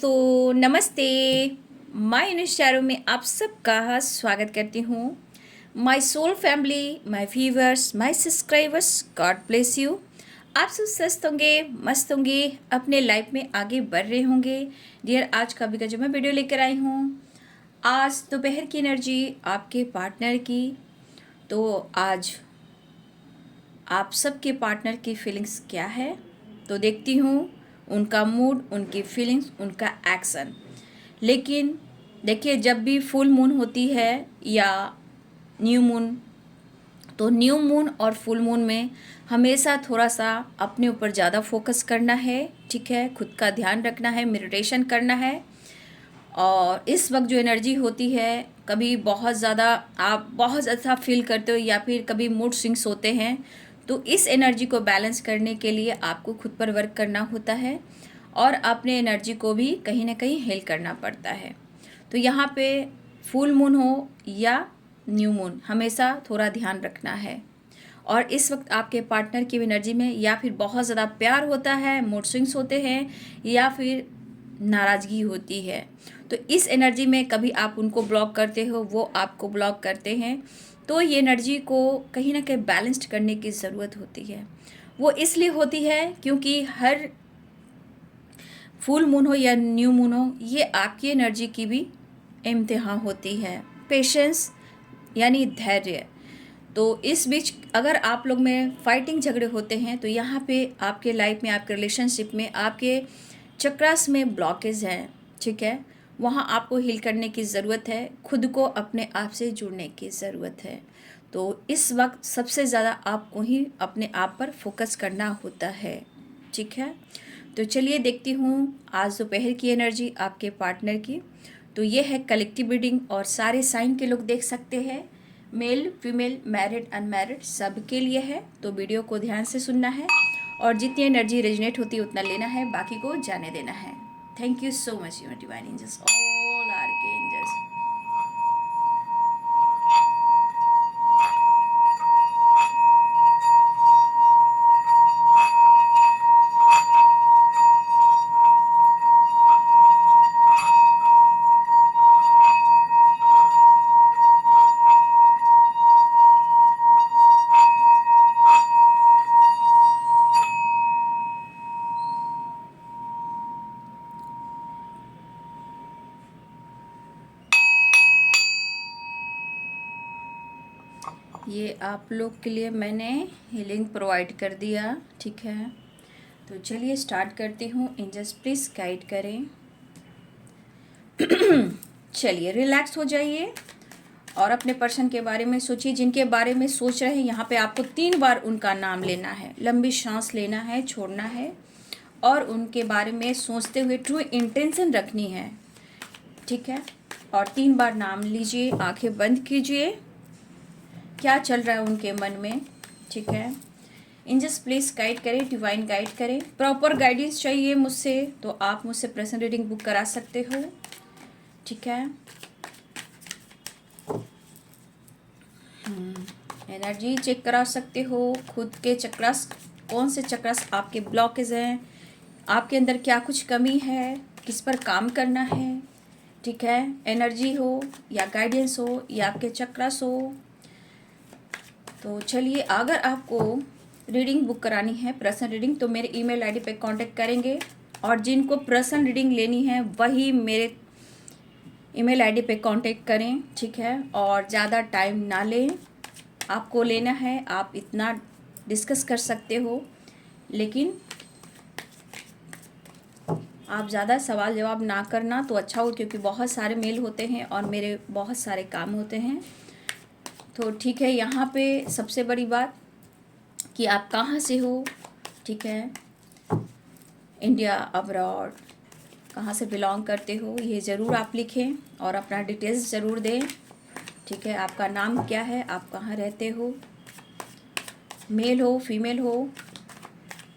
दोस्तों नमस्ते। माय अनुष्ठारों में आप सबका स्वागत करती हूँ। My soul family, my viewers, my subscribers, God bless you. आप सब स्वस्थ होंगे, मस्त होंगे, अपने लाइफ में आगे बढ़ रहे होंगे। डियर, आज का भी का जो मैं वीडियो लेकर आई हूँ, आज दोपहर की एनर्जी आपके पार्टनर की। तो आज आप सबके पार्टनर की फीलिंग्स क्या है, तो देखती हूँ उनका मूड, उनकी फीलिंग्स, उनका एक्शन। लेकिन देखिए, जब भी फुल मून होती है या न्यू मून, तो न्यू मून और फुल मून में हमेशा थोड़ा सा अपने ऊपर ज़्यादा फोकस करना है, ठीक है। खुद का ध्यान रखना है, मेडिटेशन करना है। और इस वक्त जो एनर्जी होती है, कभी बहुत ज़्यादा आप बहुत अच्छा फील करते हो या फिर कभी मूड स्विंग्स होते हैं। तो इस एनर्जी को बैलेंस करने के लिए आपको खुद पर वर्क करना होता है और अपने एनर्जी को भी कहीं ना कहीं हेल करना पड़ता है। तो यहाँ पे फुल मून हो या न्यू मून, हमेशा थोड़ा ध्यान रखना है। और इस वक्त आपके पार्टनर की एनर्जी में या फिर बहुत ज़्यादा प्यार होता है, मूड स्विंग्स होते हैं, या फिर नाराज़गी होती है। तो इस एनर्जी में कभी आप उनको ब्लॉक करते हो, वो आपको ब्लॉक करते हैं। तो ये एनर्जी को कहीं ना कहीं बैलेंस्ड करने की ज़रूरत होती है। वो इसलिए होती है क्योंकि हर फुल मून हो या न्यू मून हो, ये आपकी एनर्जी की भी इम्तिहान होती है। पेशेंस यानी धैर्य। तो इस बीच अगर आप लोग में फाइटिंग झगड़े होते हैं, तो यहाँ पे आपके लाइफ में, आपके रिलेशनशिप में, आपके चक्रास में ब्लॉकेज हैं, ठीक है। वहाँ आपको हील करने की ज़रूरत है, खुद को अपने आप से जुड़ने की ज़रूरत है। तो इस वक्त सबसे ज़्यादा आपको ही अपने आप पर फोकस करना होता है, ठीक है। तो चलिए देखती हूँ आज दोपहर की एनर्जी आपके पार्टनर की। तो ये है कलेक्टिव रीडिंग और सारे साइन के लोग देख सकते हैं, मेल फीमेल, मैरिड अनमैरिड, सब के लिए है। तो वीडियो को ध्यान से सुनना है और जितनी एनर्जी रेजोनेट होती है उतना लेना है, बाकी को जाने देना है। Thank you so much your divine angels, all archangels. ये आप लोग के लिए मैंने हीलिंग प्रोवाइड कर दिया, ठीक है। तो चलिए स्टार्ट करती हूँ। एंजल्स प्लीज़ गाइड करें। चलिए रिलैक्स हो जाइए और अपने पर्सन के बारे में सोचिए, जिनके बारे में सोच रहे हैं। यहाँ पे आपको 3 बार उनका नाम लेना है, लंबी सांस लेना है, छोड़ना है और उनके बारे में सोचते हुए ट्रू इंटेंशन रखनी है, ठीक है। और 3 बार नाम लीजिए, आंखें बंद कीजिए। क्या चल रहा है उनके मन में, ठीक है। एंजल्स प्लीज गाइड करें, डिवाइन गाइड करें। प्रॉपर गाइडेंस चाहिए मुझसे तो आप मुझसे पर्सनल रीडिंग बुक करा सकते हो, ठीक है। एनर्जी चेक करा सकते हो, खुद के चक्रास, कौन से चक्रास आपके ब्लॉकेज हैं, आपके अंदर क्या कुछ कमी है, किस पर काम करना है, ठीक है। एनर्जी हो या गाइडेंस हो या आपके चक्रास हो। तो चलिए, अगर आपको रीडिंग बुक करानी है, पर्सनल रीडिंग, तो मेरे ईमेल आईडी पे कांटेक्ट करेंगे। और जिनको पर्सनल रीडिंग लेनी है वही मेरे ईमेल आईडी पे कांटेक्ट करें, ठीक है। और ज़्यादा टाइम ना लें, आपको लेना है आप इतना डिस्कस कर सकते हो, लेकिन आप ज़्यादा सवाल जवाब ना करना तो अच्छा हो, क्योंकि बहुत सारे मेल होते हैं और मेरे बहुत सारे काम होते हैं। तो ठीक है, यहाँ पे सबसे बड़ी बात कि आप कहाँ से हो, ठीक है। इंडिया, अब्रॉड, कहाँ से बिलोंग करते हो, ये ज़रूर आप लिखें और अपना डिटेल्स ज़रूर दें, ठीक है। आपका नाम क्या है, आप कहाँ रहते हो, मेल हो फीमेल हो,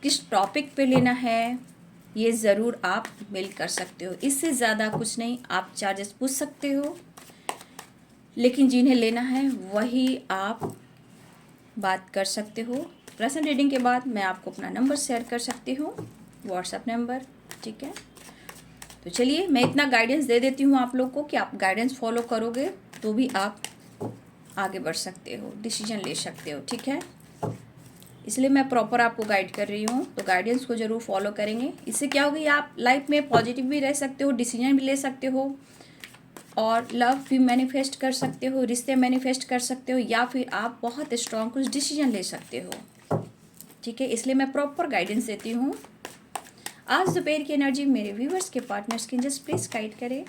किस टॉपिक पे लेना है, ये ज़रूर आप मेल कर सकते हो। इससे ज़्यादा कुछ नहीं, आप चार्जेस पूछ सकते हो, लेकिन जिन्हें लेना है वही आप बात कर सकते हो। पर्सनल रीडिंग के बाद मैं आपको अपना नंबर शेयर कर सकती हूँ, व्हाट्सएप नंबर, ठीक है। तो चलिए मैं इतना गाइडेंस दे देती हूँ आप लोग को कि आप गाइडेंस फॉलो करोगे तो भी आप आगे बढ़ सकते हो, डिसीजन ले सकते हो, ठीक है। इसलिए मैं प्रॉपर आपको गाइड कर रही हूँ, तो गाइडेंस को ज़रूर फॉलो करेंगे। इससे क्या होगी, आप लाइफ में पॉजिटिव भी रह सकते हो, डिसीजन भी ले सकते हो, और लव भी मैनिफेस्ट कर सकते हो, रिश्ते मैनिफेस्ट कर सकते हो, या फिर आप बहुत स्ट्रॉन्ग कुछ डिसीजन ले सकते हो, ठीक है। इसलिए मैं प्रॉपर गाइडेंस देती हूँ। आज दोपहर की एनर्जी मेरे व्यूवर्स के पार्टनर्स की जस्ट प्लीज गाइड करें।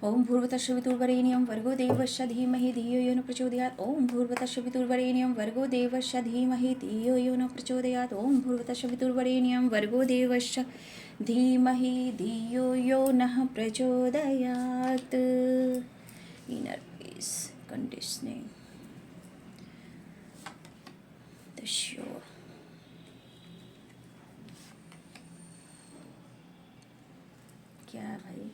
ओम भूर्भुवस्सुः वितुर्वरेण्यं भर्गो देवस्य धीमहि धियो यो न प्रचोदयात्। ओम भूर्भुवस्सुः वितुर्वरेण्यं भर्गो देवस्य धीमहि धियो यो न प्रचोदयात्। ओम भूर्भुवस्सुः वितुर्वरेण्यं भर्गो देवस्य धीमहि धियो यो न प्रचोदयात्। Inner peace conditioning the sure. क्या भाई,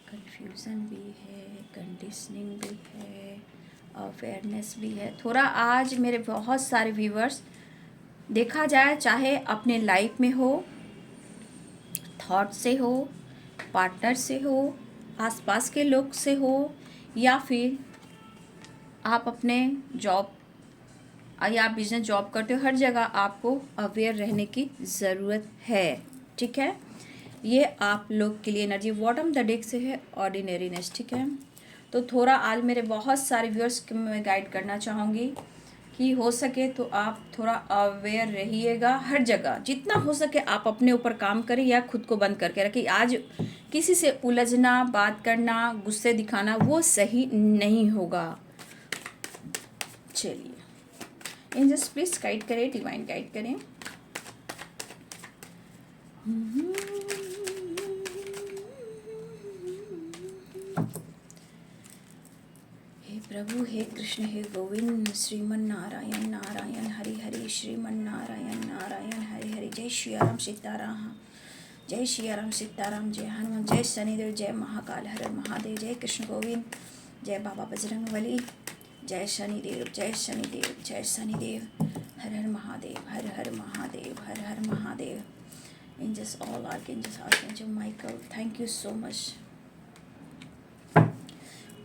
कंफ्यूजन भी है, कंडीशनिंग भी है, अवेयरनेस भी है थोड़ा। आज मेरे बहुत सारे व्यूवर्स, देखा जाए चाहे अपने लाइफ में हो, थॉट से हो, पार्टनर से हो, आसपास के लोग से हो, या फिर आप अपने जॉब या बिजनेस जॉब करते हो, हर जगह आपको अवेयर रहने की ज़रूरत है, ठीक है। ये आप लोग के लिए एनर्जी बॉटम द डेक से है, ऑर्डिनरीनेस, ठीक है। तो थोड़ा आज मेरे बहुत सारे व्यूअर्स को मैं गाइड करना चाहूँगी कि हो सके तो आप थोड़ा अवेयर रहिएगा हर जगह, जितना हो सके आप अपने ऊपर काम करें या खुद को बंद करके रखें। आज किसी से उलझना, बात करना, गुस्से दिखाना वो सही नहीं होगा। चलिए एंजल्स प्लीज गाइड करें, डिवाइन गाइड करें। हे प्रभु, हे कृष्ण, हे गोविंद, श्रीमन नारायण नारायण हरि हरि, श्रीमन नारायण नारायण हरि हरि। जय श्री राम सीताराम, जय श्री राम सीताराम, जय हनुमान, जय शनिदेव, जय महाकाल, हर महादेव, जय कृष्ण गोविंद, जय बाबा बजरंग बली, जय शनिदेव, जय शनिदेव, जय शनिदेव, हर हर महादेव, हर हर महादेव, हर हर Mahadev. Angels, all archangels, archangel Michael, thank you so much.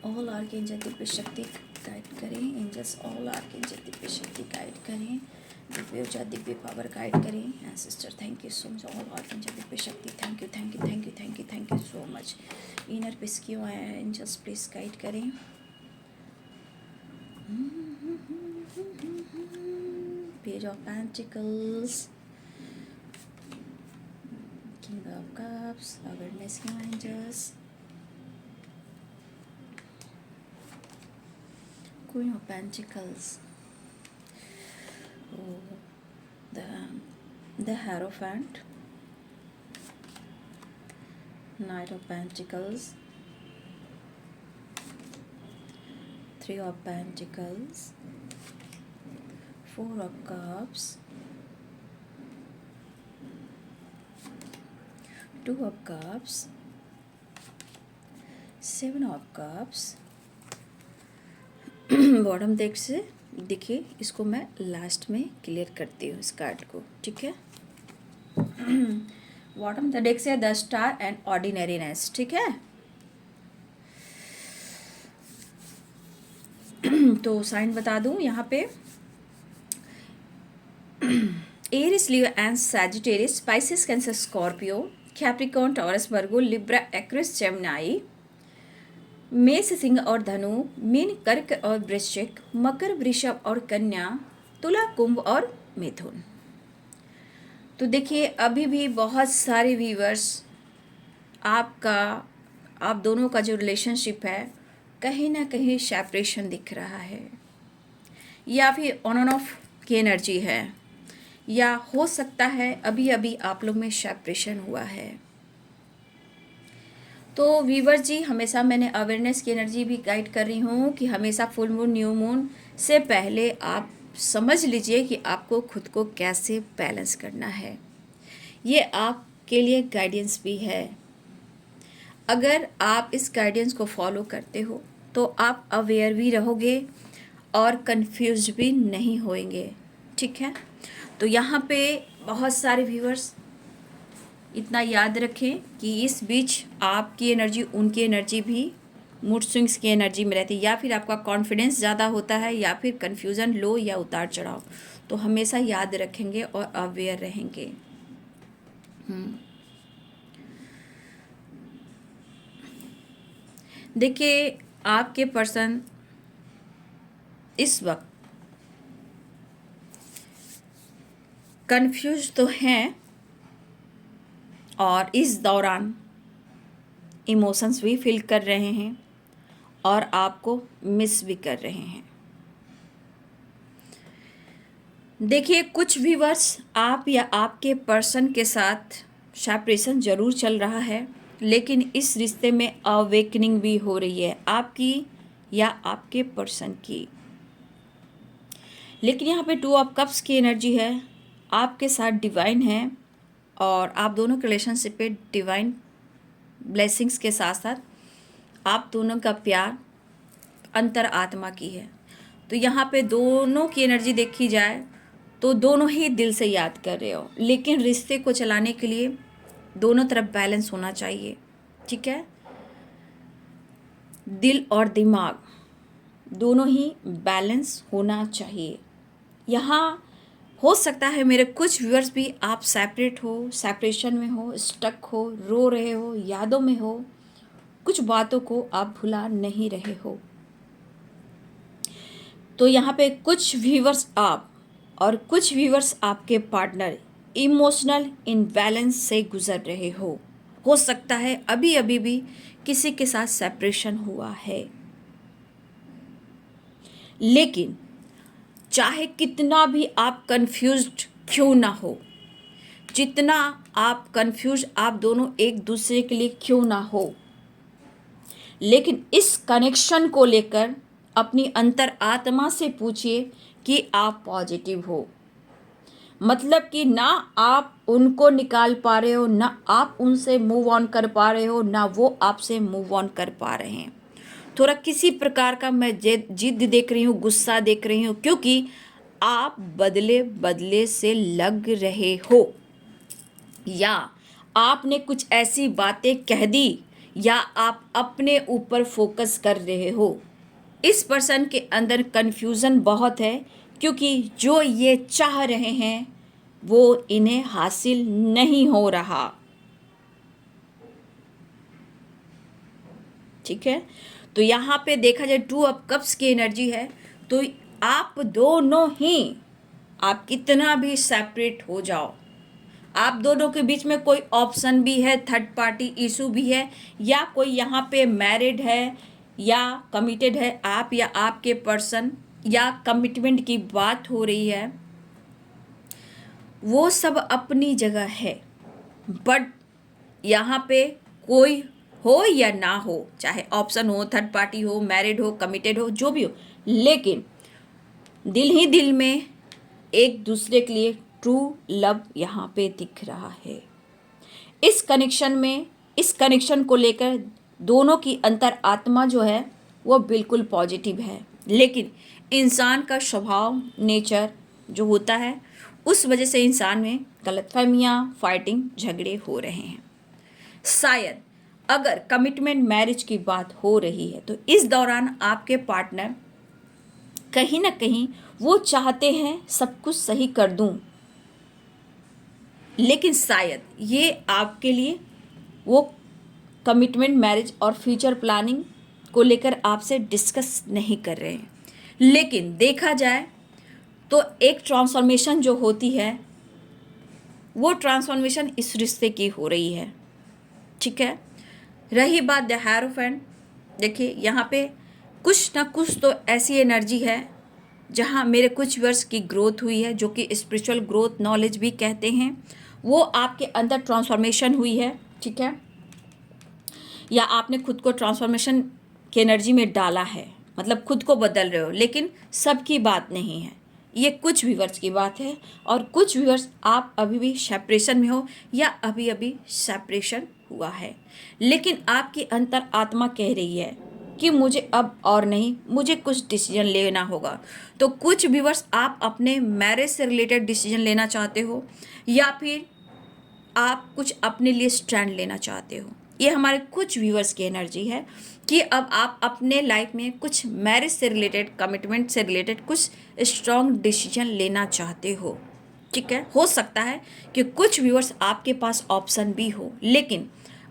All archangel दिव्य शक्ति गाइड करें। एंजल्स, ऑल आर्कएंजल दिव्य शक्ति गाइड करें, दिव्य ऊर्जा, दिव्य पावर गाइड करें। And sister, thank you so much. All archangel दिव्य शक्ति, thank you, thank you, thank you, thank you, thank you so much. Inner peace क्यों आया है, एंजल्स प्लीज गाइड करें। Page of pentacles, king of cups, awareness क्यों angels, Queen of Pentacles, oh, the Hierophant, Knight of Pentacles, Three of Pentacles, Four of Cups, Two of Cups, Seven of Cups। Bottom deck से देखिए, इसको मैं last में clear करती हूँ इस card को, ठीक है। बॉटम द डेक से द स्टार एंड ऑर्डिनरीनेस, ठीक है। तो साइन बता दूँ यहाँ पे, Aries, Leo and Sagittarius, Pisces, Cancer, Scorpio, Capricorn, Taurus, Virgo, Libra, Aquarius, Gemini, Mesh, Singh और धनु, मीन, कर्क और वृश्चिक, मकर, वृषभ और कन्या, तुला, कुंभ और मिथुन। तो देखिए अभी भी बहुत सारे व्यूअर्स, आप दोनों का जो रिलेशनशिप है कहीं ना कहीं सेपरेशन दिख रहा है, या फिर ऑन एंड ऑफ की एनर्जी है, या हो सकता है अभी अभी आप लोग में सेपरेशन हुआ है। तो व्यूअर्स जी, हमेशा मैंने अवेयरनेस की एनर्जी भी गाइड कर रही हूँ कि हमेशा फुल मून, न्यू मून से पहले आप समझ लीजिए कि आपको खुद को कैसे बैलेंस करना है। ये आपके लिए गाइडेंस भी है। अगर आप इस गाइडेंस को फॉलो करते हो तो आप अवेयर भी रहोगे और कंफ्यूज भी नहीं होएंगे, ठीक है। तो यहाँ पे बहुत सारे व्यूअर्स इतना याद रखें कि इस बीच आपकी एनर्जी उनकी एनर्जी भी मूड स्विंग्स की एनर्जी में रहती है, या फिर आपका कॉन्फिडेंस ज़्यादा होता है या फिर कन्फ्यूज़न लो या उतार चढ़ाव, तो हमेशा याद रखेंगे और अवेयर रहेंगे। देखिए, आपके पर्सन इस वक्त कंफ्यूज तो हैं और इस दौरान इमोशंस भी फील कर रहे हैं और आपको मिस भी कर रहे हैं। देखिए, कुछ व्यूअर्स आप या आपके पर्सन के साथ सेपरेशन ज़रूर चल रहा है, लेकिन इस रिश्ते में अवेकनिंग भी हो रही है आपकी या आपके पर्सन की। लेकिन यहाँ पे 2 ऑफ कप्स की एनर्जी है, आपके साथ डिवाइन है और आप दोनों के रिलेशनशिप पे डिवाइन ब्लेसिंग्स के साथ साथ आप दोनों का प्यार अंतर आत्मा की है। तो यहाँ पे दोनों की एनर्जी देखी जाए तो दोनों ही दिल से याद कर रहे हो, लेकिन रिश्ते को चलाने के लिए दोनों तरफ बैलेंस होना चाहिए, ठीक है। दिल और दिमाग दोनों ही बैलेंस होना चाहिए। यहाँ हो सकता है मेरे कुछ व्यूअर्स भी आप सेपरेट हो, सेपरेशन में हो, स्टक हो, रो रहे हो, यादों में हो, कुछ बातों को आप भुला नहीं रहे हो। तो यहाँ पे कुछ व्यूअर्स आप और कुछ व्यूअर्स आपके पार्टनर इमोशनल इम्बैलेंस से गुजर रहे हो सकता है अभी अभी भी किसी के साथ सेपरेशन हुआ है। लेकिन चाहे कितना भी आप कंफ्यूज्ड क्यों ना हो, जितना आप कंफ्यूज आप दोनों एक दूसरे के लिए क्यों ना हो, लेकिन इस कनेक्शन को लेकर अपनी अंतर आत्मा से पूछिए कि आप पॉजिटिव हो। मतलब कि ना आप उनको निकाल पा रहे हो, ना आप उनसे मूव ऑन कर पा रहे हो, ना वो आपसे मूव ऑन कर पा रहे हैं। थोड़ा किसी प्रकार का मैं जिद देख रही हूँ, गुस्सा देख रही हूँ, क्योंकि आप बदले बदले से लग रहे हो या आपने कुछ ऐसी बातें कह दी या आप अपने ऊपर फोकस कर रहे हो। इस पर्सन के अंदर कन्फ्यूज़न बहुत है, क्योंकि जो ये चाह रहे हैं वो इन्हें हासिल नहीं हो रहा, ठीक है। तो यहाँ पे देखा जाए 2 ऑफ कप्स की एनर्जी है, तो आप दोनों ही, आप कितना भी सेपरेट हो जाओ, आप दोनों के बीच में कोई ऑप्शन भी है, थर्ड पार्टी इशू भी है, या कोई यहाँ पे मैरिड है या कमिटेड है, आप या आपके पर्सन, या कमिटमेंट की बात हो रही है, वो सब अपनी जगह है। बट यहाँ पे कोई हो या ना हो, चाहे ऑप्शन हो, थर्ड पार्टी हो, मैरिड हो, कमिटेड हो, जो भी हो, लेकिन दिल ही दिल में एक दूसरे के लिए ट्रू लव यहाँ पे दिख रहा है। इस कनेक्शन में, इस कनेक्शन को लेकर दोनों की अंतर आत्मा जो है वो बिल्कुल पॉजिटिव है, लेकिन इंसान का स्वभाव, नेचर जो होता है, उस वजह से इंसान में गलतफहमियाँ, फाइटिंग, झगड़े हो रहे हैं। शायद अगर कमिटमेंट, मैरिज की बात हो रही है, तो इस दौरान आपके पार्टनर कहीं ना कहीं वो चाहते हैं सब कुछ सही कर दूं, लेकिन शायद ये आपके लिए वो कमिटमेंट, मैरिज और फ्यूचर प्लानिंग को लेकर आपसे डिस्कस नहीं कर रहे हैं। लेकिन देखा जाए तो एक ट्रांसफॉर्मेशन जो होती है, वो ट्रांसफॉर्मेशन इस रिश्ते की हो रही है, ठीक है। रही बात द हेरोफेंट, देखिए यहाँ पे कुछ ना कुछ तो ऐसी एनर्जी है जहाँ मेरे कुछ वर्ष की ग्रोथ हुई है, जो कि स्पिरिचुअल ग्रोथ, नॉलेज भी कहते हैं, वो आपके अंदर ट्रांसफॉर्मेशन हुई है, ठीक है। या आपने खुद को ट्रांसफॉर्मेशन की एनर्जी में डाला है, मतलब खुद को बदल रहे हो, लेकिन सबकी बात नहीं है, ये कुछ व्यूअर्स की बात है। और कुछ व्यूअर्स आप अभी भी सेपरेशन में हो या अभी अभी सेपरेशन हुआ है, लेकिन आपकी अंतर आत्मा कह रही है कि मुझे अब और नहीं, मुझे कुछ डिसीजन लेना होगा। तो कुछ व्यूअर्स आप अपने मैरिज से रिलेटेड डिसीजन लेना चाहते हो, या फिर आप कुछ अपने लिए स्टैंड लेना चाहते हो। ये हमारे कुछ व्यूअर्स की एनर्जी है कि अब आप अपने लाइफ में कुछ मैरिज से रिलेटेड, कमिटमेंट से रिलेटेड कुछ स्ट्रॉन्ग डिसीजन लेना चाहते हो। ठीक है, हो सकता है कि कुछ व्यूअर्स आपके पास ऑप्शन भी हो, लेकिन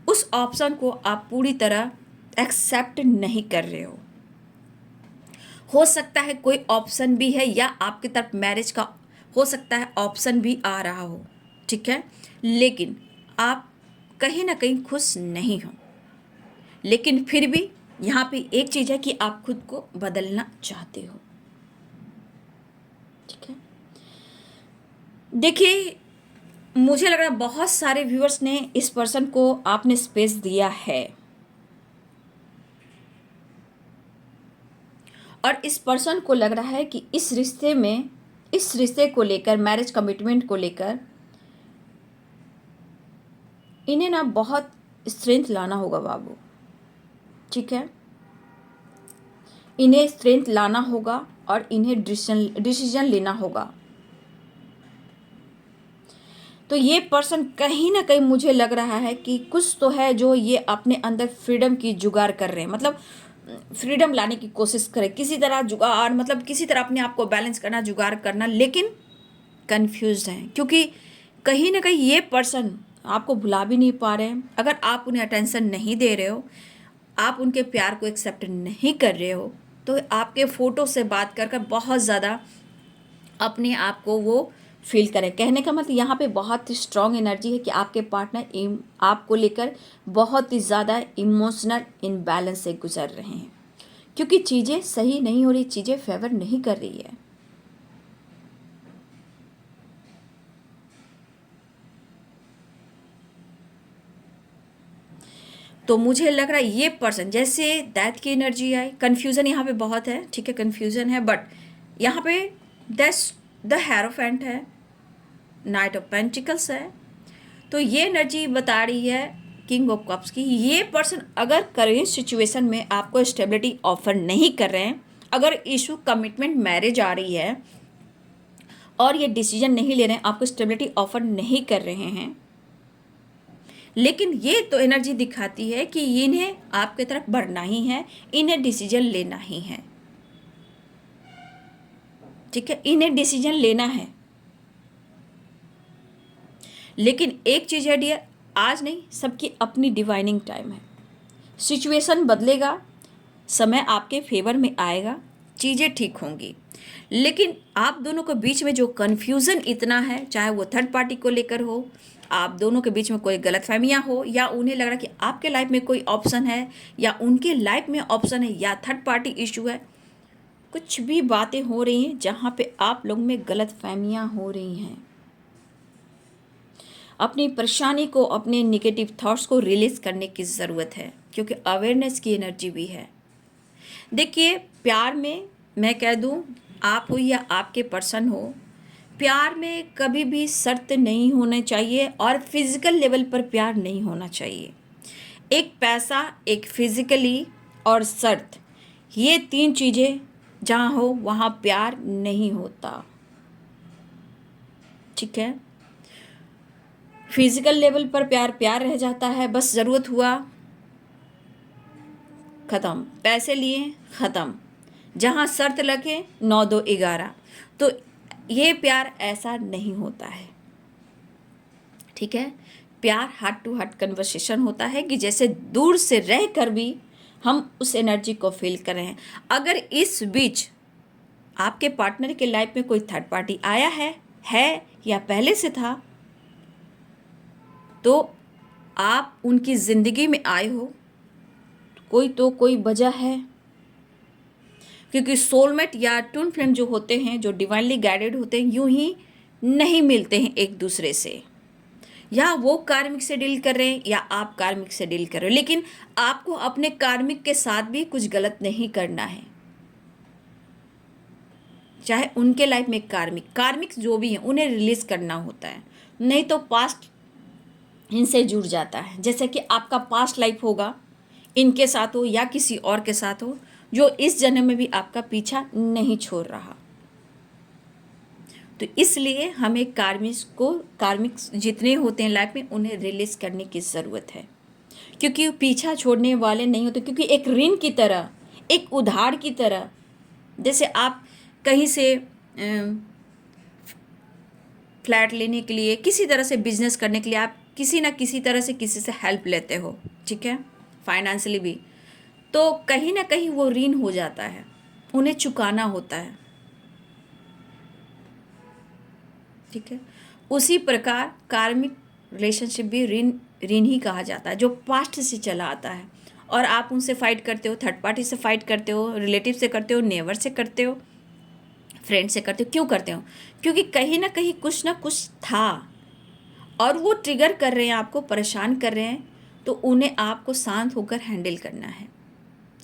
उस ऑप्शन को आप पूरी तरह एक्सेप्ट नहीं कर रहे हो सकता है कोई ऑप्शन भी है या आपकी तरफ मैरिज का हो सकता है ऑप्शन भी आ रहा हो। ठीक है, लेकिन आप कहीं ना कहीं खुश नहीं हो। लेकिन फिर भी यहाँ पे एक चीज़ है कि आप खुद को बदलना चाहते हो। ठीक है, देखिए, मुझे लग रहा है बहुत सारे व्यूअर्स ने इस पर्सन को आपने स्पेस दिया है, और इस पर्सन को लग रहा है कि इस रिश्ते को लेकर, मैरिज कमिटमेंट को लेकर इन्हें ना बहुत स्ट्रेंथ लाना होगा बाबू। ठीक है, इन्हें स्ट्रेंथ लाना होगा और इन्हें डिसीजन लेना होगा। तो ये पर्सन कहीं ना कहीं मुझे लग रहा है कि कुछ तो है जो ये अपने अंदर फ्रीडम की जुगाड़ कर रहे हैं, मतलब फ्रीडम लाने की कोशिश करें किसी तरह जुगाड़, मतलब किसी तरह अपने आप को बैलेंस करना, जुगाड़ करना, लेकिन कंफ्यूज्ड हैं क्योंकि कहीं ना कहीं ये पर्सन आपको भुला भी नहीं पा रहे हैं। अगर आप उन्हें अटेंशन नहीं दे रहे हो, आप उनके प्यार को एक्सेप्ट नहीं कर रहे हो, तो आपके फ़ोटो से बात कर कर बहुत ज़्यादा अपने आप को वो फील करें। कहने का मतलब यहाँ पे बहुत स्ट्रॉन्ग एनर्जी है कि आपके पार्टनर आपको लेकर बहुत ही ज़्यादा इमोशनल इम्बैलेंस से गुजर रहे हैं, क्योंकि चीज़ें सही नहीं हो रही, चीज़ें फेवर नहीं कर रही है। तो मुझे लग रहा है ये पर्सन, जैसे डेथ की एनर्जी आई, कन्फ्यूज़न यहाँ पे बहुत है। ठीक है, कन्फ्यूज़न है, बट यहाँ पे द हेरोफेंट है, नाइट ऑफ पेंटिकल्स है। तो ये एनर्जी बता रही है किंग ऑफ कप्स की। ये पर्सन अगर करेंट सिचुएशन में आपको स्टेबिलिटी ऑफर नहीं कर रहे हैं, अगर इशू कमिटमेंट मैरिज आ रही है और ये डिसीजन नहीं ले रहे हैं, आपको स्टेबिलिटी ऑफर नहीं कर रहे हैं, लेकिन ये तो एनर्जी दिखाती है कि इन्हें आपके तरफ बढ़ना ही है, इन्हें डिसीजन लेना ही है। ठीक है, इन्हें डिसीजन लेना है। लेकिन एक चीज़ है डियर, आज नहीं, सबकी अपनी डिवाइनिंग टाइम है। सिचुएशन बदलेगा, समय आपके फेवर में आएगा, चीज़ें ठीक होंगी। लेकिन आप दोनों के बीच में जो कन्फ्यूज़न इतना है, चाहे वो थर्ड पार्टी को लेकर हो, आप दोनों के बीच में कोई गलतफहमियां हो, या उन्हें लग रहा कि आपके लाइफ में कोई ऑप्शन है या उनके लाइफ में ऑप्शन है, या थर्ड पार्टी इशू है, कुछ भी बातें हो रही हैं जहाँ पे आप लोग में गलतफहमियां हो रही हैं। अपनी परेशानी को, अपने निगेटिव थॉट्स को रिलीज़ करने की ज़रूरत है, क्योंकि अवेयरनेस की एनर्जी भी है। देखिए, प्यार में मैं कह दूं, आप हो या आपके पर्सन हो, प्यार में कभी भी शर्त नहीं होने चाहिए और फिज़िकल लेवल पर प्यार नहीं होना चाहिए। एक पैसा, एक फिज़िकली और शर्त, ये तीन चीज़ें जहाँ हो वहाँ प्यार नहीं होता। ठीक है, फिजिकल लेवल पर प्यार प्यार रह जाता है, बस ज़रूरत हुआ ख़त्म, पैसे लिए ख़त्म, जहाँ शर्त लगे 9 2 11, तो ये प्यार ऐसा नहीं होता है। ठीक है, प्यार हार्ट टू हार्ट कन्वर्सेशन होता है कि जैसे दूर से रह कर भी हम उस एनर्जी को फील कर रहे हैं। अगर इस बीच आपके पार्टनर के लाइफ में कोई थर्ड पार्टी आया है या पहले से था, तो आप उनकी ज़िंदगी में आए हो, कोई वजह है, क्योंकि सोलमेट या ट्विन फ्लेम जो होते हैं, जो डिवाइनली गाइडेड होते हैं, यूं ही नहीं मिलते हैं एक दूसरे से। या वो कार्मिक से डील कर रहे हैं या आप कार्मिक से डील कर रहे हो, लेकिन आपको अपने कार्मिक के साथ भी कुछ गलत नहीं करना है। चाहे उनके लाइफ में कार्मिक जो भी हैं उन्हें रिलीज करना होता है, नहीं तो पास्ट इनसे जुड़ जाता है। जैसे कि आपका पास्ट लाइफ होगा, इनके साथ हो या किसी और के साथ हो, जो इस जन्म में भी आपका पीछा नहीं छोड़ रहा। तो इसलिए हमें कार्मिक जितने होते हैं लाइफ में उन्हें रिलीज करने की ज़रूरत है, क्योंकि पीछा छोड़ने वाले नहीं होते। क्योंकि एक ऋण की तरह, एक उधार की तरह, जैसे आप कहीं से फ्लैट लेने के लिए, किसी तरह से बिजनेस करने के लिए आप किसी ना किसी तरह से किसी से हेल्प लेते हो, ठीक है, फाइनेंशियली भी, तो कहीं ना कहीं वो ऋण हो जाता है, उन्हें चुकाना होता है, ठीक है। उसी प्रकार कार्मिक रिलेशनशिप भी ऋण ही कहा जाता है, जो पास्ट से चला आता है और आप उनसे फाइट करते हो, थर्ड पार्टी से फाइट करते हो, रिलेटिव से करते हो, नेबर से करते हो, फ्रेंड से करते हो। क्यों करते हो? क्योंकि कहीं ना कुछ था और वो ट्रिगर कर रहे हैं, आपको परेशान कर रहे हैं, तो उन्हें आपको शांत होकर हैंडल करना है,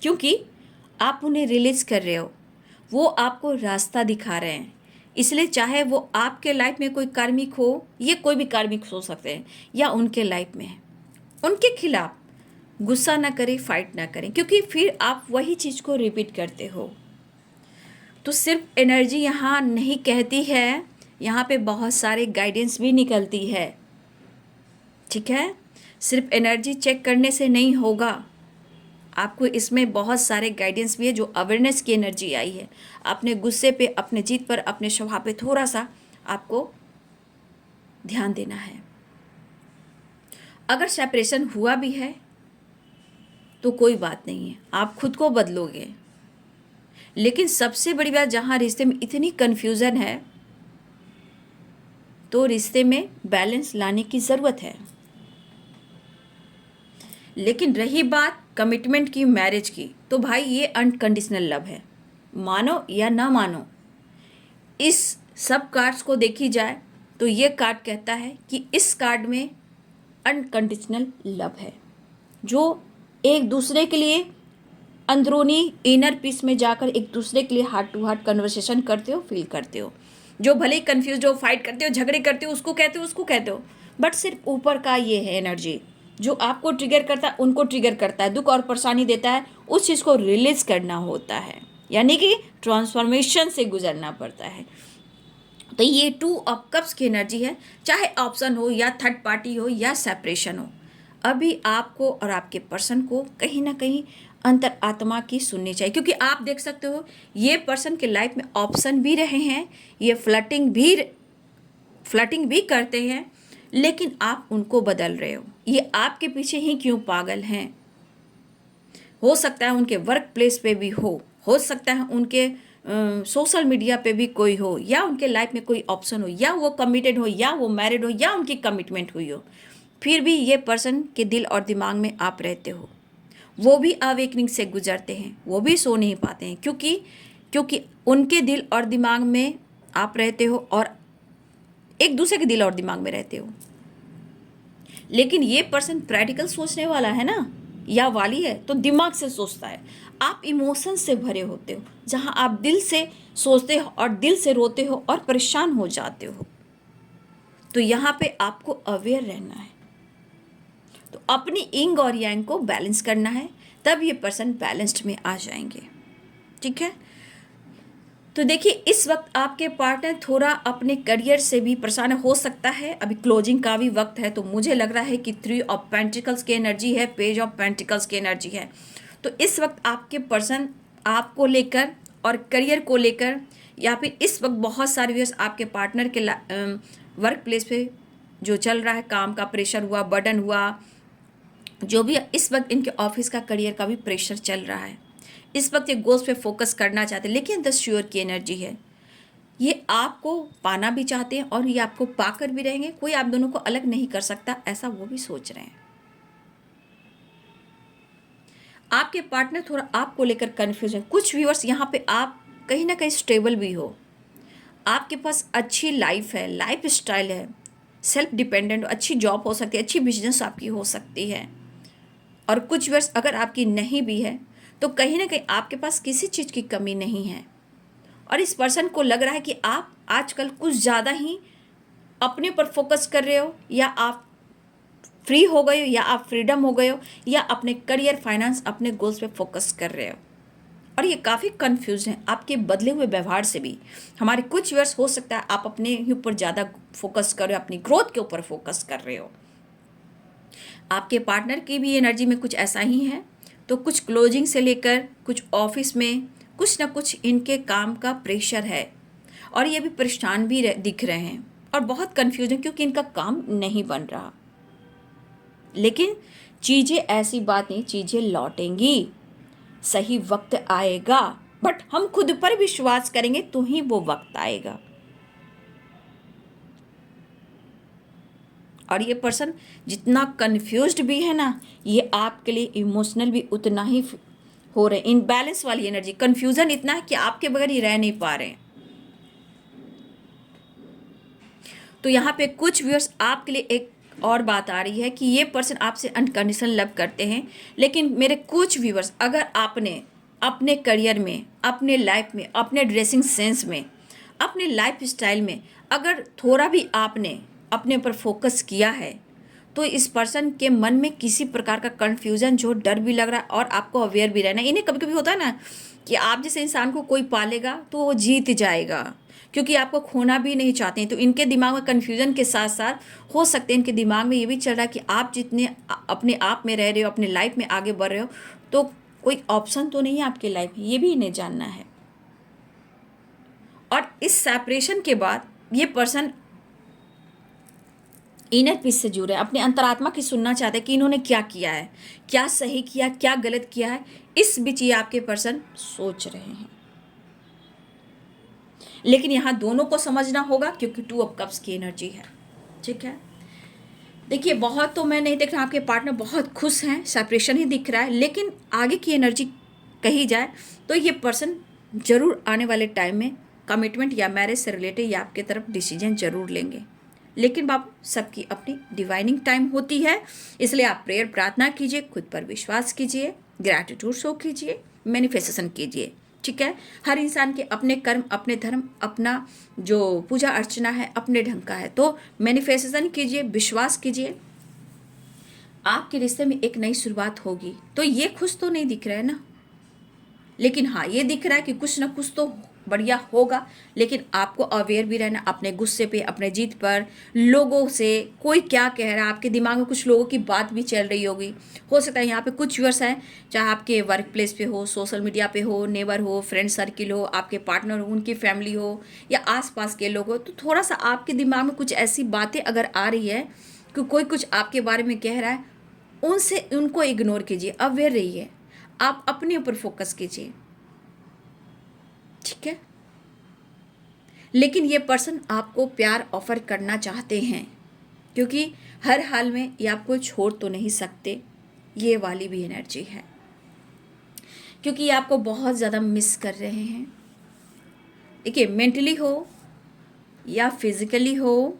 क्योंकि आप उन्हें रिलीज कर रहे हो, वो आपको रास्ता दिखा रहे हैं। इसलिए चाहे वो आपके लाइफ में कोई कार्मिक हो, ये कोई भी कार्मिक हो सकते हैं, या उनके लाइफ में है, उनके खिलाफ गुस्सा ना करें, फाइट ना करें, क्योंकि फिर आप वही चीज़ को रिपीट करते हो। तो सिर्फ एनर्जी यहाँ नहीं कहती है, यहाँ पे बहुत सारे गाइडेंस भी निकलती है, ठीक है। सिर्फ एनर्जी चेक करने से नहीं होगा, आपको इसमें बहुत सारे गाइडेंस भी है, जो अवेयरनेस की एनर्जी आई है। अपने गुस्से पे, अपने जीत पर, अपने स्वभाव पे थोड़ा सा आपको ध्यान देना है। अगर सेपरेशन हुआ भी है तो कोई बात नहीं है, आप खुद को बदलोगे। लेकिन सबसे बड़ी बात, जहाँ रिश्ते में इतनी कन्फ्यूज़न है, तो रिश्ते में बैलेंस लाने की ज़रूरत है। लेकिन रही बात कमिटमेंट की, मैरिज की, तो भाई ये अनकंडीशनल लव है, मानो या ना मानो। इस सब कार्ड्स को देखी जाए तो ये कार्ड कहता है कि इस कार्ड में अनकंडीशनल लव है, जो एक दूसरे के लिए अंदरूनी इनर पीस में जाकर एक दूसरे के लिए हार्ट टू हार्ट कन्वर्सेशन करते हो, फील करते हो। जो भले ही कन्फ्यूज हो, फाइट करते हो, झगड़े करते हो, उसको कहते हो, बट सिर्फ ऊपर का ये है एनर्जी, जो आपको ट्रिगर करता है, उनको ट्रिगर करता है, दुख और परेशानी देता है, उस चीज़ को रिलीज करना होता है, यानी कि ट्रांसफॉर्मेशन से गुजरना पड़ता है। तो ये 2 ऑफ कप्स की एनर्जी है, चाहे ऑप्शन हो या थर्ड पार्टी हो या सेपरेशन हो। अभी आपको और आपके पर्सन को कहीं ना कहीं अंतर आत्मा की सुननी चाहिए, क्योंकि आप देख सकते हो ये पर्सन के लाइफ में ऑप्शन भी रहे हैं, ये फ्लर्टिंग भी करते हैं, लेकिन आप उनको बदल रहे हो। ये आपके पीछे ही क्यों पागल हैं? हो सकता है उनके वर्क प्लेस पे भी हो सकता है उनके सोशल मीडिया पे भी कोई हो, या उनके लाइफ में कोई ऑप्शन हो, या वो कमिटेड हो, या वो मैरिड हो, या उनकी कमिटमेंट हुई हो, फिर भी ये पर्सन के दिल और दिमाग में आप रहते हो। वो भी अवेकनिंग से गुजरते हैं, वो भी सो नहीं पाते हैं, क्योंकि उनके दिल और दिमाग में आप रहते हो और एक दूसरे के दिल और दिमाग में रहते हो। लेकिन ये पर्सन प्रैक्टिकल सोचने वाला है ना, या वाली है, तो दिमाग से सोचता है। आप इमोशन से भरे होते हो, जहाँ आप दिल से सोचते हो और दिल से रोते हो और परेशान हो जाते हो। तो यहाँ पे आपको अवेयर रहना है, तो अपनी इंग और यांग को बैलेंस करना है, तब ये पर्सन बैलेंस्ड में आ जाएंगे, ठीक है। तो देखिए, इस वक्त आपके पार्टनर थोड़ा अपने करियर से भी परेशान हो सकता है। अभी क्लोजिंग का भी वक्त है, तो मुझे लग रहा है कि 3 ऑफ पेंटिकल्स की एनर्जी है, पेज ऑफ पेंटिकल्स की एनर्जी है। तो इस वक्त आपके पर्सन आपको लेकर और करियर को लेकर, या फिर इस वक्त बहुत सारे व्यूअर्स आपके पार्टनर के वर्क प्लेस पे जो चल रहा है, काम का प्रेशर हुआ, बर्डन हुआ, जो भी इस वक्त इनके ऑफिस का, करियर का भी प्रेशर चल रहा है, इस वक्त ये गोल्स पे फोकस करना चाहते हैं, लेकिन द श्योर की एनर्जी है, ये आपको पाना भी चाहते हैं और ये आपको पाकर भी रहेंगे। कोई आप दोनों को अलग नहीं कर सकता, ऐसा वो भी सोच रहे हैं। आपके पार्टनर थोड़ा आपको लेकर कन्फ्यूज है। कुछ व्यूअर्स यहाँ पे आप कहीं ना कहीं स्टेबल भी हो, आपके पास अच्छी लाइफ है, लाइफ स्टाइल है, सेल्फ डिपेंडेंट, अच्छी जॉब हो सकती है, अच्छी बिजनेस आपकी हो सकती है। और कुछ व्यूअर्स अगर आपकी नहीं भी है, तो कहीं ना कहीं आपके पास किसी चीज़ की कमी नहीं है, और इस पर्सन को लग रहा है कि आप आजकल कुछ ज़्यादा ही अपने पर फोकस कर रहे हो, या आप फ्री हो गए हो, या आप फ्रीडम हो गए हो, या अपने करियर, फाइनेंस, अपने गोल्स पे फोकस कर रहे हो। और ये काफ़ी कंफ्यूज हैं आपके बदले हुए व्यवहार से भी। हमारे कुछ व्यूअर्स हो सकता है आप अपने ही ऊपर ज़्यादा फोकस कर रहे हो, अपनी ग्रोथ के ऊपर फोकस कर रहे हो। आपके पार्टनर की भी एनर्जी में कुछ ऐसा ही है। तो कुछ क्लोजिंग से लेकर कुछ ऑफिस में कुछ ना कुछ इनके काम का प्रेशर है, और ये भी परेशान भी दिख रहे हैं और बहुत कंफ्यूज हैं क्योंकि इनका काम नहीं बन रहा। लेकिन चीज़ें ऐसी बात नहीं, चीज़ें लौटेंगी, सही वक्त आएगा, बट हम खुद पर विश्वास करेंगे तो ही वो वक्त आएगा। और ये पर्सन जितना कंफ्यूज्ड भी है ना, ये आपके लिए इमोशनल भी उतना ही हो रहे हैं। इनबैलेंस वाली एनर्जी, कंफ्यूजन इतना है कि आपके बगैर ही रह नहीं पा रहे हैं। तो यहाँ पे कुछ व्यूअर्स आपके लिए एक और बात आ रही है कि ये पर्सन आपसे अनकंडीशनल लव करते हैं। लेकिन मेरे कुछ व्यूअर्स, अगर आपने अपने करियर में, अपने लाइफ में, अपने ड्रेसिंग सेंस में, अपने लाइफ स्टाइल में अगर थोड़ा भी आपने अपने ऊपर फोकस किया है, तो इस पर्सन के मन में किसी प्रकार का कन्फ्यूज़न, जो डर भी लग रहा है, और आपको अवेयर भी रहना। इन्हें कभी कभी होता है ना कि आप जैसे इंसान को कोई पालेगा तो वो जीत जाएगा, क्योंकि आपको खोना भी नहीं चाहते हैं। तो इनके दिमाग में कन्फ्यूज़न के साथ साथ हो सकते हैं इनके दिमाग में ये भी चल रहा है कि आप जितने अपने आप में रह रहे हो, अपने लाइफ में आगे बढ़ रहे हो, तो कोई ऑप्शन तो नहीं है आपके लाइफ में, ये भी इन्हें जानना है। और इस सेपरेशन के बाद ये पर्सन इनर पीस से जुड़े, अपने अंतरात्मा की सुनना चाहते हैं कि इन्होंने क्या किया है, क्या सही किया, क्या गलत किया है। इस बीच ये आपके पर्सन सोच रहे हैं। लेकिन यहाँ दोनों को समझना होगा, क्योंकि 2 ऑफ कप्स की एनर्जी है। ठीक है, देखिए बहुत तो मैं नहीं देख रहा, आपके पार्टनर बहुत खुश हैं, सेपरेशन ही दिख रहा है। लेकिन आगे की एनर्जी कही जाए तो ये पर्सन जरूर आने वाले टाइम में कमिटमेंट या मैरिज से रिलेटेड या आपके तरफ डिसीजन जरूर लेंगे। लेकिन बाबू, सबकी अपनी डिवाइनिंग टाइम होती है, इसलिए आप प्रेयर प्रार्थना कीजिए, खुद पर विश्वास कीजिए, ग्रैटिट्यूड शो कीजिए, मैनिफेस्टेशन कीजिए। ठीक है, हर इंसान के अपने कर्म, अपने धर्म, अपना जो पूजा अर्चना है अपने ढंग का है। तो मैनिफेस्टेशन कीजिए, विश्वास कीजिए, आपके रिश्ते में एक नई शुरुआत होगी। तो ये खुश तो नहीं दिख रहा है ना, लेकिन हाँ ये दिख रहा है कि कुछ ना कुछ तो बढ़िया होगा। लेकिन आपको अवेयर भी रहना अपने गुस्से पे, अपने जीत पर, लोगों से कोई क्या कह रहा है, आपके दिमाग में कुछ लोगों की बात भी चल रही होगी। हो सकता है यहाँ पे कुछ व्यूअर्स हैं, चाहे आपके वर्क प्लेस पे हो, सोशल मीडिया पे हो, नेबर हो, फ्रेंड सर्किल हो, आपके पार्टनर हो, उनकी फैमिली हो, या आसपास के लोग हो। तो थोड़ा सा आपके दिमाग में कुछ ऐसी बातें अगर आ रही है कि कोई कुछ आपके बारे में कह रहा है, उनसे उनको इग्नोर कीजिए, अवेयर रहिए, आप अपने ऊपर फोकस कीजिए। ठीक है, लेकिन ये पर्सन आपको प्यार ऑफर करना चाहते हैं, क्योंकि हर हाल में ये आपको छोड़ तो नहीं सकते, ये वाली भी एनर्जी है, क्योंकि ये आपको बहुत ज़्यादा मिस कर रहे हैं। देखिए, मेंटली हो या फिजिकली हो,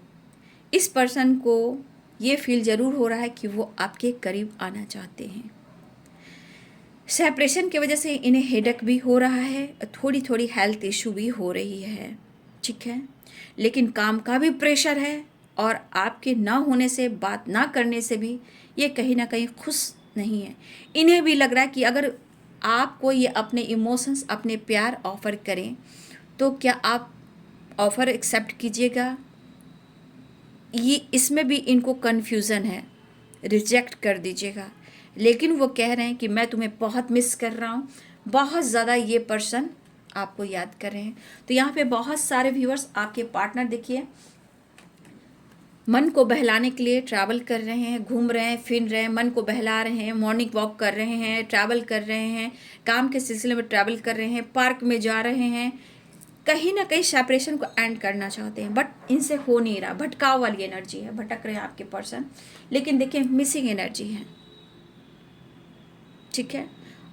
इस पर्सन को ये फील ज़रूर हो रहा है कि वो आपके करीब आना चाहते हैं। सेपरेशन की वजह से इन्हें हेडेक भी हो रहा है, थोड़ी थोड़ी हेल्थ इशू भी हो रही है। ठीक है, लेकिन काम का भी प्रेशर है, और आपके ना होने से, बात ना करने से भी ये कहीं ना कहीं खुश नहीं है। इन्हें भी लग रहा है कि अगर आपको ये अपने इमोशंस, अपने प्यार ऑफ़र करें, तो क्या आप ऑफ़र एक्सेप्ट कीजिएगा। ये इसमें भी इनको कन्फ्यूज़न है, रिजेक्ट कर दीजिएगा। लेकिन वो कह रहे हैं कि मैं तुम्हें बहुत मिस कर रहा हूँ, बहुत ज़्यादा ये पर्सन आपको याद कर रहे हैं। तो यहाँ पे बहुत सारे व्यूअर्स, आपके पार्टनर देखिए मन को बहलाने के लिए ट्रैवल कर रहे हैं, घूम रहे हैं, फिर रहे हैं, मन को बहला रहे हैं, मॉर्निंग वॉक कर रहे हैं, ट्रैवल कर रहे हैं, काम के सिलसिले में ट्रैवल कर रहे हैं, पार्क में जा रहे हैं, कहीं ना कहीं सेपरेशन को एंड करना चाहते हैं, बट इनसे हो नहीं रहा। भटकाव वाली एनर्जी है, भटक रहे हैं आपके पर्सन। लेकिन देखिए, मिसिंग एनर्जी है। ठीक है,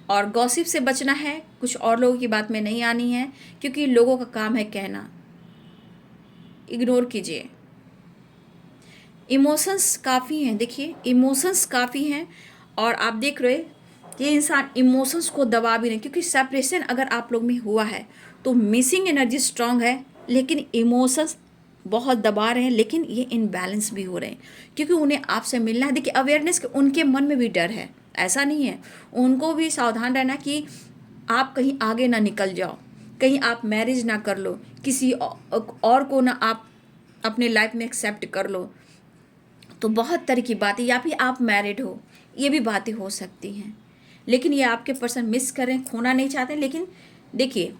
और गॉसिप से बचना है, कुछ और लोगों की बात में नहीं आनी है, क्योंकि लोगों का काम है कहना, इग्नोर कीजिए। इमोशंस काफ़ी हैं, देखिए इमोशंस काफ़ी हैं, और आप देख रहे ये इंसान इमोशंस को दबा भी नहीं, क्योंकि सेपरेशन अगर आप लोग में हुआ है तो मिसिंग एनर्जी स्ट्रांग है, लेकिन इमोशंस बहुत दबा रहे हैं। लेकिन ये इनबैलेंस भी हो रहे हैं, क्योंकि उन्हें आपसे मिलना है। देखिए, अवेयरनेस के उनके मन में भी डर है, ऐसा नहीं है, उनको भी सावधान रहना कि आप कहीं आगे ना निकल जाओ, कहीं आप मैरिज ना कर लो, किसी और को ना आप अपने लाइफ में एक्सेप्ट कर लो। तो बहुत तरह की बातें, या फिर आप मैरिड हो, ये भी बातें हो सकती हैं। लेकिन ये आपके पर्सन मिस कर रहे हैं, खोना नहीं चाहते। लेकिन देखिए,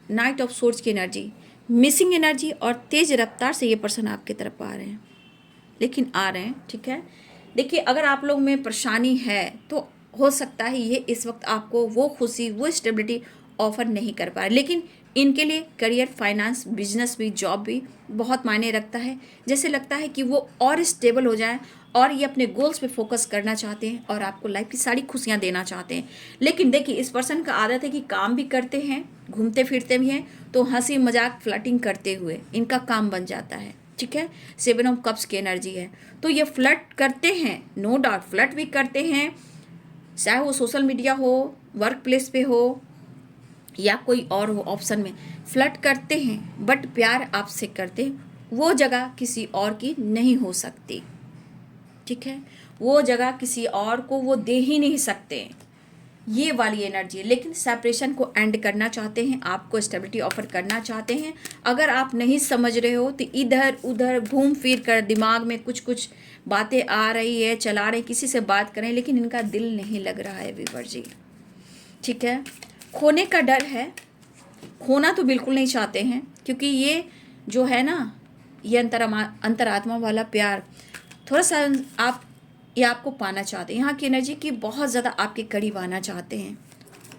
नाइट ऑफ सोर्ड्स की एनर्जी, मिसिंग एनर्जी और तेज रफ्तार से ये पर्सन आपकी तरफ आ रहे हैं, लेकिन आ रहे हैं, ठीक है। देखिए, अगर आप लोग में परेशानी है तो हो सकता है ये इस वक्त आपको वो खुशी, वो स्टेबिलिटी ऑफर नहीं कर पा रहे, लेकिन इनके लिए करियर, फाइनेंस, बिजनेस भी, जॉब भी बहुत मायने रखता है। जैसे लगता है कि वो और स्टेबल हो जाए और ये अपने गोल्स पे फोकस करना चाहते हैं और आपको लाइफ की सारी खुशियां देना चाहते हैं। लेकिन देखिए, इस पर्सन का आदत है कि काम भी करते हैं, घूमते फिरते भी हैं, तो हंसी मजाक फ्लर्टिंग करते हुए इनका काम बन जाता है, ठीक है। 7 ऑफ कप्स की एनर्जी है, तो ये फ्लर्ट करते हैं, नो डाउट फ्लर्ट भी करते हैं, चाहे वो सोशल मीडिया हो, वर्क प्लेस पे हो या कोई और हो ऑप्शन में फ्लर्ट करते हैं, बट प्यार आपसे करते हैं। वो जगह किसी और की नहीं हो सकती, ठीक है। वो जगह किसी और को वो दे ही नहीं सकते, ये वाली एनर्जी है। लेकिन सेपरेशन को एंड करना चाहते हैं, आपको स्टेबिलिटी ऑफर करना चाहते हैं। अगर आप नहीं समझ रहे हो तो इधर उधर घूम फिर कर दिमाग में कुछ कुछ बातें आ रही है, चला रहे, किसी से बात करें, लेकिन इनका दिल नहीं लग रहा है वीवर जी, ठीक है। खोने का डर है, खोना तो बिल्कुल नहीं चाहते हैं, क्योंकि ये जो है ना, ये अंतरात्मा वाला प्यार थोड़ा सा आप, ये आपको पाना चाहते हैं। यहाँ की एनर्जी की बहुत ज़्यादा आपके करीब आना चाहते हैं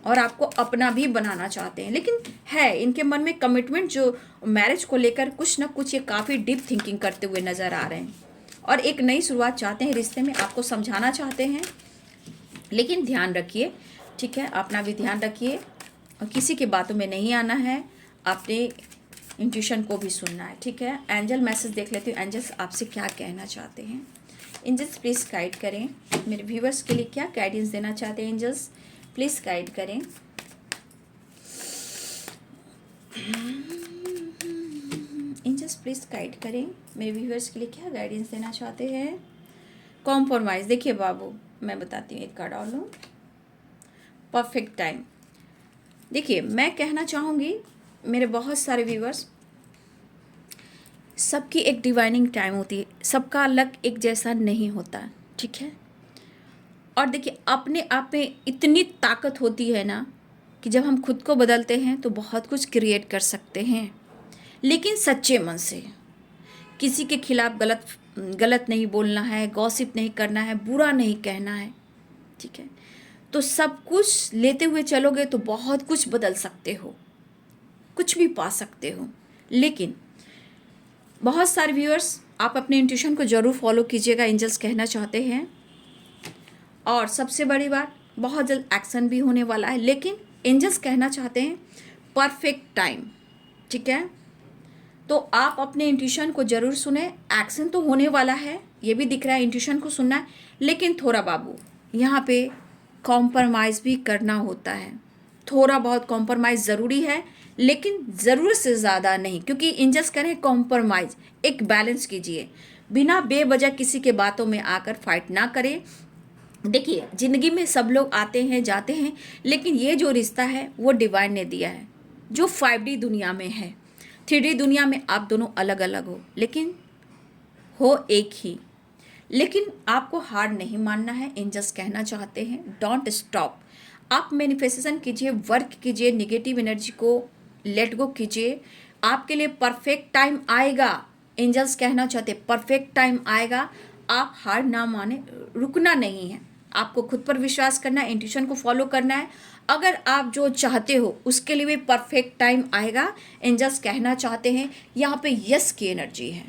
और आपको अपना भी बनाना चाहते हैं। लेकिन है इनके मन में कमिटमेंट, जो मैरिज को लेकर कुछ ना कुछ ये काफ़ी डीप थिंकिंग करते हुए नज़र आ रहे हैं और एक नई शुरुआत चाहते हैं रिश्ते में, आपको समझाना चाहते हैं। लेकिन ध्यान रखिए, ठीक है, अपना भी ध्यान रखिए और किसी की बातों में नहीं आना है, अपने इंट्यूशन को भी सुनना है, ठीक है। एंजल मैसेज देख लेती हूँ, एंजल्स आपसे क्या कहना चाहते हैं। एंजल्स प्लीज़ गाइड करें, मेरे व्यूवर्स के लिए क्या गाइडेंस देना चाहते हैं एंजल्स, प्लीज़ गाइड करें। एंजल्स प्लीज़ गाइड करें, मेरे व्यूवर्स के लिए क्या गाइडेंस देना चाहते हैं। कॉम्प्रोमाइज़, देखिए बाबू, मैं बताती हूँ, एक कार्ड और लूँ, परफेक्ट टाइम। देखिए, मैं कहना चाहूँगी मेरे बहुत सारे व्यूवर्स, सबकी एक डिवाइनिंग टाइम होती है, सबका लक एक जैसा नहीं होता, ठीक है। और देखिए, अपने आप में इतनी ताकत होती है ना कि जब हम खुद को बदलते हैं तो बहुत कुछ क्रिएट कर सकते हैं, लेकिन सच्चे मन से। किसी के खिलाफ गलत नहीं बोलना है, गॉसिप नहीं करना है, बुरा नहीं कहना है, ठीक है। तो सब कुछ लेते हुए चलोगे तो बहुत कुछ बदल सकते हो, कुछ भी पा सकते हो। लेकिन बहुत सारे व्यूअर्स, आप अपने इंट्यूशन को ज़रूर फॉलो कीजिएगा, एंजल्स कहना चाहते हैं। और सबसे बड़ी बात, बहुत जल्द एक्शन भी होने वाला है, लेकिन एंजल्स कहना चाहते हैं परफेक्ट टाइम, ठीक है। तो आप अपने इंट्यूशन को ज़रूर सुने, एक्शन तो होने वाला है, ये भी दिख रहा है, इंट्यूशन को सुनना है, लेकिन थोड़ा बाबू यहाँ पे कॉम्प्रोमाइज़ भी करना होता है। थोड़ा बहुत कॉम्प्रोमाइज़ ज़रूरी है, लेकिन ज़रूरत से ज़्यादा नहीं, क्योंकि एंजल्स कह रहे हैं कॉम्प्रोमाइज़, एक बैलेंस कीजिए, बिना बेवजह किसी के बातों में आकर फाइट ना करें। देखिए, ज़िंदगी में सब लोग आते हैं जाते हैं, लेकिन ये जो रिश्ता है वो डिवाइन ने दिया है, जो 5D दुनिया में है। 3D दुनिया में आप दोनों अलग अलग हो, लेकिन हो एक ही। लेकिन आपको हार नहीं मानना है, एंजल्स कहना चाहते हैं डोंट स्टॉप। आप मैनिफेस्टेशन कीजिए, वर्क कीजिए, निगेटिव एनर्जी को लेट गो कीजिए, आपके लिए परफेक्ट टाइम आएगा। एंजल्स कहना चाहते परफेक्ट टाइम आएगा, आप हार ना माने, रुकना नहीं है, आपको खुद पर विश्वास करना है, इंट्यूशन को फॉलो करना है। अगर आप जो चाहते हो उसके लिए भी परफेक्ट टाइम आएगा। एंजल्स कहना चाहते हैं, यहाँ पे यस की एनर्जी है,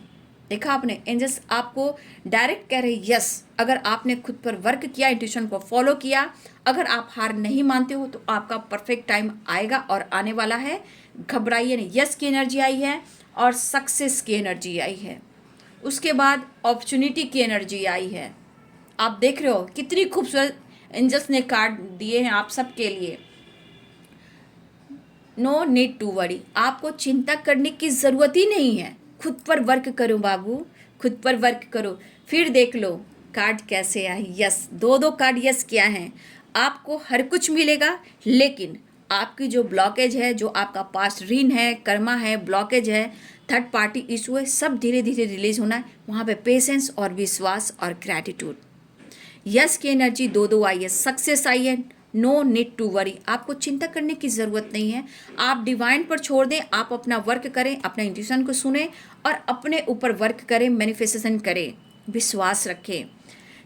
देखा आपने, एंजल्स आपको डायरेक्ट कह रहे यस। अगर आपने खुद पर वर्क किया, इंट्यूशन को फॉलो किया, अगर आप हार नहीं मानते हो तो आपका परफेक्ट टाइम आएगा और आने वाला है। घबराइए नहीं, यस की एनर्जी आई है और सक्सेस की एनर्जी आई है, उसके बाद अपॉर्चुनिटी की एनर्जी आई है। आप देख रहे हो कितनी खूबसूरत एंजल्स ने कार्ड दिए हैं आप सबके लिए। नो नीड टू वरी, आपको चिंता करने की ज़रूरत ही नहीं है, खुद पर वर्क करो बाबू, खुद पर वर्क करो। फिर देख लो कार्ड कैसे आए, यस, दो कार्ड यस क्या हैं। आपको हर कुछ मिलेगा, लेकिन आपकी जो ब्लॉकेज है, जो आपका पास्ट ऋण है, कर्मा है, ब्लॉकेज है, थर्ड पार्टी इशू है, सब धीरे धीरे रिलीज होना है। वहाँ पे पेशेंस और विश्वास और ग्रैटिट्यूड। यस की एनर्जी दो दो आई है, सक्सेस आई है। नो नीड टू वरी, आपको चिंता करने की ज़रूरत नहीं है। आप डिवाइन पर छोड़ दें, आप अपना वर्क करें, अपना इंट्यूशन को सुने और अपने ऊपर वर्क करें, मैनिफेस्टेशन करें, विश्वास रखें।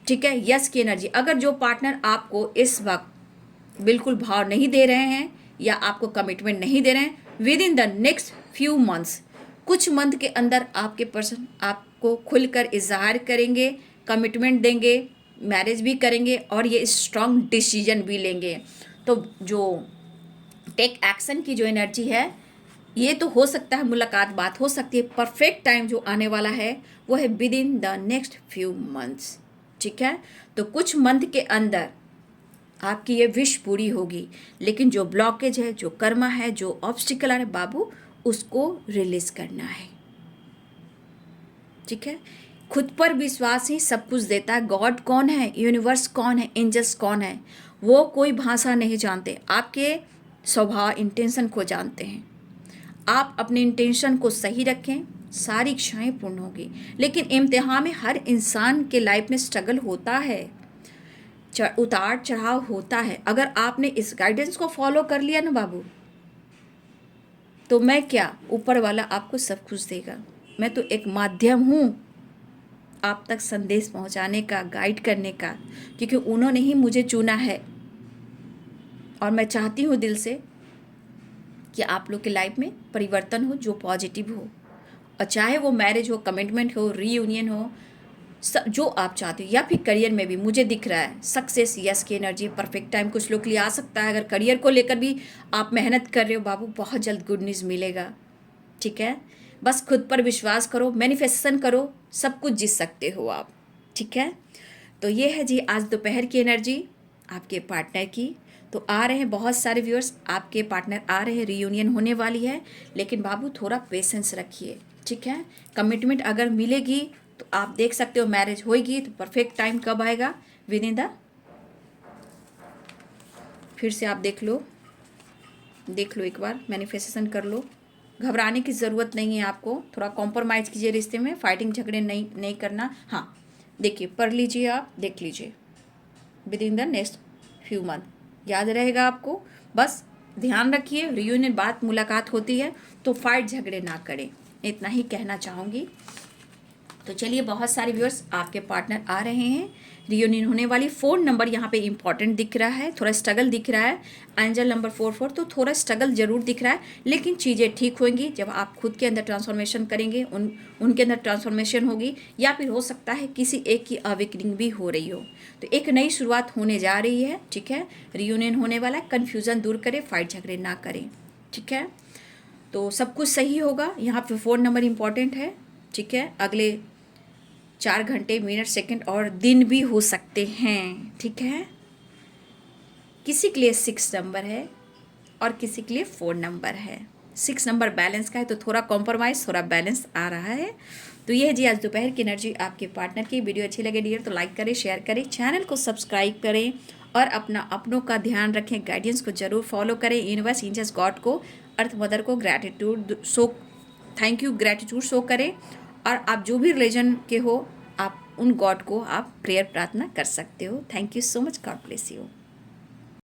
ठीक है, यस की एनर्जी। अगर जो पार्टनर आपको इस वक्त बिल्कुल भाव नहीं दे रहे हैं या आपको कमिटमेंट नहीं दे रहे हैं, with in the next few months, कुछ मंथ के अंदर आपके पर्सन आपको खुलकर इजहार करेंगे, कमिटमेंट देंगे, मैरिज भी करेंगे और ये स्ट्रॉन्ग डिसीजन भी लेंगे। तो जो टेक एक्शन की जो एनर्जी है, ये तो हो सकता है मुलाकात बात हो सकती है। परफेक्ट टाइम जो आने वाला है वो है with in the next few months. ठीक है, तो कुछ मंथ के अंदर आपकी ये विश पूरी होगी। लेकिन जो ब्लॉकेज है, जो कर्मा है, जो ऑब्स्टिकल है बाबू, उसको रिलीज करना है। ठीक है, खुद पर विश्वास ही सब कुछ देता है। गॉड कौन है, यूनिवर्स कौन है, एंजल्स कौन है, वो कोई भाषा नहीं जानते, आपके स्वभाव इंटेंशन को जानते हैं। आप अपने इंटेंशन को सही रखें, सारी इच्छाएं पूर्ण होगी। लेकिन इम्तिहान में हर इंसान के लाइफ में स्ट्रगल होता है, उतार चढ़ाव होता है। अगर आपने इस गाइडेंस को फॉलो कर लिया ना बाबू, तो मैं क्या, ऊपर वाला आपको सब कुछ देगा। मैं तो एक माध्यम हूँ आप तक संदेश पहुंचाने का, गाइड करने का, क्योंकि उन्होंने ही मुझे चुना है। और मैं चाहती हूँ दिल से कि आप लोग की लाइफ में परिवर्तन हो, जो पॉजिटिव हो। और चाहे वो मैरिज हो, कमिटमेंट हो, रीयूनियन हो, जो आप चाहते हो, या फिर करियर में भी मुझे दिख रहा है सक्सेस, यस की एनर्जी, परफेक्ट टाइम कुछ लोग के लिए आ सकता है। अगर करियर को लेकर भी आप मेहनत कर रहे हो बाबू, बहुत जल्द गुड न्यूज़ मिलेगा। ठीक है, बस खुद पर विश्वास करो, मैनिफेस्टेशन करो, सब कुछ जीत सकते हो आप। ठीक है, तो ये है जी आज दोपहर की एनर्जी आपके पार्टनर की। तो आ रहे हैं बहुत सारे व्यूअर्स, आपके पार्टनर आ रहे हैं, रीयूनियन होने वाली है। लेकिन बाबू थोड़ा पेशेंस रखिए। ठीक है, कमिटमेंट अगर मिलेगी तो आप देख सकते हो, मैरिज होएगी तो परफेक्ट टाइम कब आएगा, विद इन द, फिर से आप देख लो एक बार, मैनिफेस्टेशन कर लो। घबराने की ज़रूरत नहीं है आपको, थोड़ा कॉम्प्रोमाइज़ कीजिए रिश्ते में, फाइटिंग झगड़े नहीं करना। हाँ देखिए, पढ़ लीजिए, आप देख लीजिए, with in the next few month, याद रहेगा आपको। बस ध्यान रखिए, रियूनियन बात मुलाकात होती है तो फाइट झगड़े ना करें, इतना ही कहना चाहूँगी। तो चलिए, बहुत सारे व्यूअर्स आपके पार्टनर आ रहे हैं, रियूनियन होने वाली। फ़ोन नंबर यहाँ पे इंपॉर्टेंट दिख रहा है, थोड़ा स्ट्रगल दिख रहा है। एंजल नंबर 44, तो थोड़ा स्ट्रगल जरूर दिख रहा है, लेकिन चीज़ें ठीक होंगी जब आप खुद के अंदर ट्रांसफॉर्मेशन करेंगे, उनके अंदर ट्रांसफॉर्मेशन होगी। या फिर हो सकता है किसी एक की अवेकनिंग भी हो रही हो, तो एक नई शुरुआत होने जा रही है। ठीक है, रियूनियन होने वाला है, कन्फ्यूज़न दूर करें, फाइट झगड़े ना करें। ठीक है, तो सब कुछ सही होगा। यहाँ पे फ़ोन नंबर इंपॉर्टेंट है। ठीक है, अगले 4 घंटे, मिनट, सेकंड और दिन भी हो सकते हैं। ठीक है, किसी के लिए 6 नंबर है और किसी के लिए 4 नंबर है। 6 नंबर बैलेंस का है, तो थोड़ा कॉम्प्रोमाइज़, थोड़ा बैलेंस आ रहा है। तो ये है जी आज दोपहर की एनर्जी आपके पार्टनर की। वीडियो अच्छी लगे डियर तो लाइक करें, शेयर करें, चैनल को सब्सक्राइब करें और अपनों का ध्यान रखें, गाइडेंस को जरूर फॉलो करें। यूनिवर्स, एंजल्स, गॉड को, अर्थ मदर को gratitude show, thank you, gratitude show करें। और आप जो भी रिलीजन के हो, आप उन गॉड को आप प्रेयर प्रार्थना कर सकते हो। Thank you so much, God bless you.